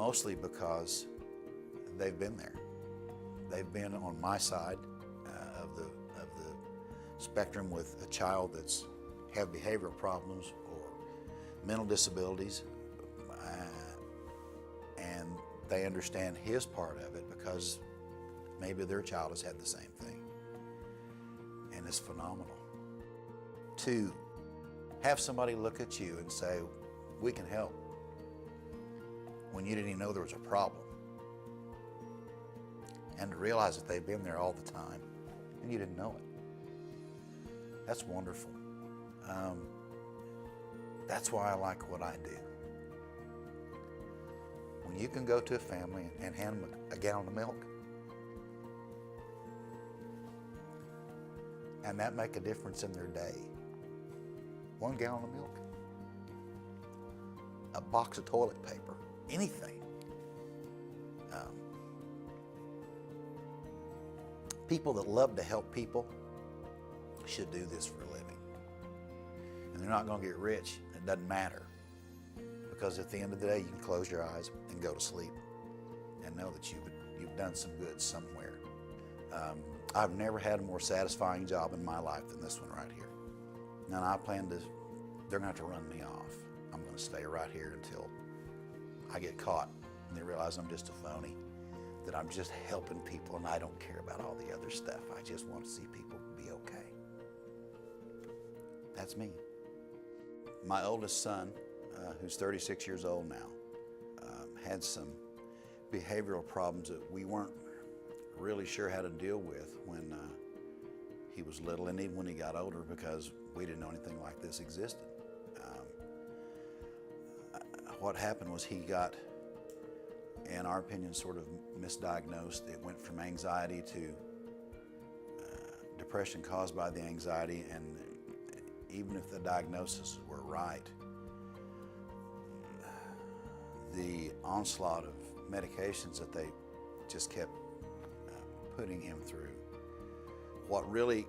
mostly because they've been there. They've been on my side of the spectrum with a child that's have behavioral problems or mental disabilities, and they understand his part of it because maybe their child has had the same thing, and it's phenomenal. To have somebody look at you and say, we can help, when you didn't even know there was a problem, and to realize that they've been there all the time and you didn't know it. That's wonderful. That's why I like what I do. When you can go to a family and hand them a gallon of milk, and that make a difference in their day. 1 gallon of milk, a box of toilet paper, anything. People that love to help people should do this for a living. And they're not going to get rich. It doesn't matter. Because at the end of the day, you can close your eyes and go to sleep and know that you've done some good somewhere. I've never had a more satisfying job in my life than this one right here. And I plan to, they're going to have to run me off. I'm going to stay right here until I get caught and they realize I'm just a phony, that I'm just helping people and I don't care about all the other stuff. I just want to see people be okay. That's me. My oldest son, who's 36 years old now, had some behavioral problems that we weren't really sure how to deal with when he was little, and even when he got older, because we didn't know anything like this existed. What happened was he got, in our opinion, sort of misdiagnosed. It went from anxiety to depression caused by the anxiety, and even if the diagnosis were right, the onslaught of medications that they just kept putting him through. What really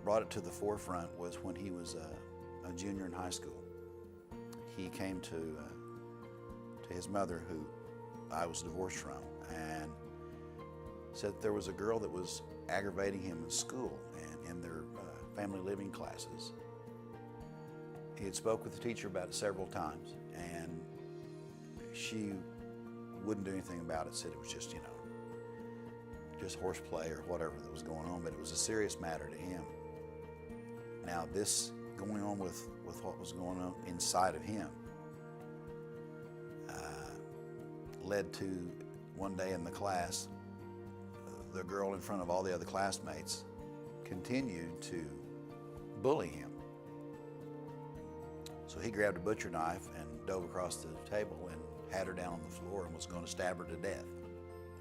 brought it to the forefront was when he was a junior in high school. He came to his mother, who I was divorced from, and said that there was a girl that was aggravating him in school and in their family living classes. He had spoke with the teacher about it several times, and she wouldn't do anything about it, said it was just, you know, just horseplay or whatever that was going on, but it was a serious matter to him. Now this going on with what was going on inside of him led to one day in the class, the girl in front of all the other classmates continued to bully him. So he grabbed a butcher knife and dove across the table and had her down on the floor and was going to stab her to death.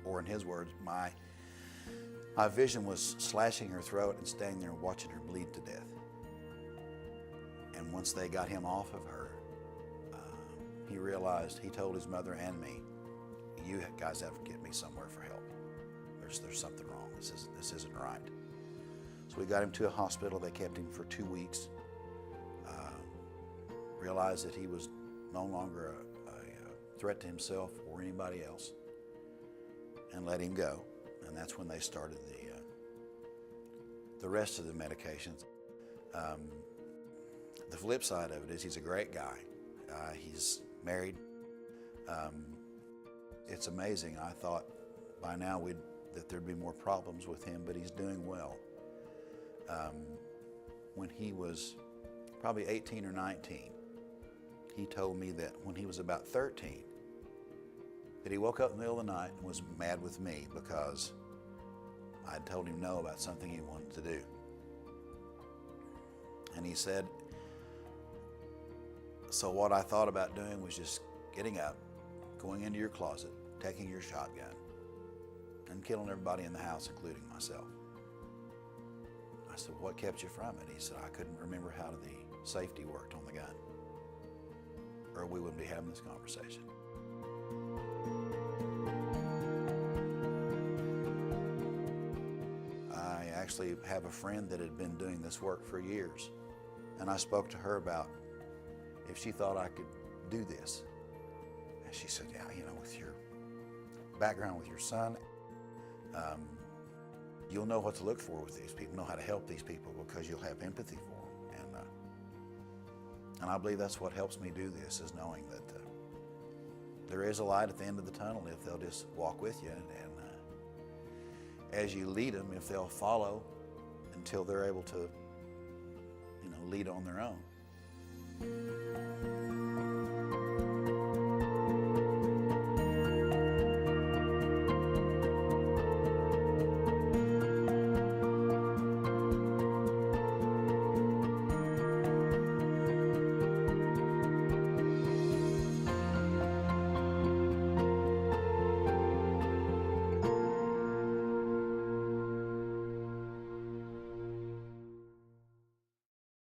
Or in his words, my vision was slashing her throat and staying there and watching her bleed to death. And once they got him off of her, he realized, he told his mother and me, you guys have to get me somewhere for help. There's something wrong. This isn't right. So we got him to a hospital. They kept him for 2 weeks. Realized that he was no longer a threat to himself or anybody else, and let him go. And that's when they started the rest of the medications. The flip side of it is he's a great guy. He's married. It's amazing. I thought by now that there'd be more problems with him, but he's doing well. When he was probably 18 or 19, he told me that when he was about 13, that he woke up in the middle of the night and was mad with me because I'd told him no about something he wanted to do. And he said, so what I thought about doing was just getting up, going into your closet, taking your shotgun, and killing everybody in the house, including myself. I said, what kept you from it? He said, I couldn't remember how the safety worked on the gun, or we wouldn't be having this conversation. I actually have a friend that had been doing this work for years, and I spoke to her about if she thought I could do this. she said, yeah, you know, with your background with your son, you'll know what to look for with these people, know how to help these people because you'll have empathy for them. And I believe that's what helps me do this, is knowing that there is a light at the end of the tunnel if they'll just walk with you. And as you lead them, if they'll follow until they're able to, you know, lead on their own.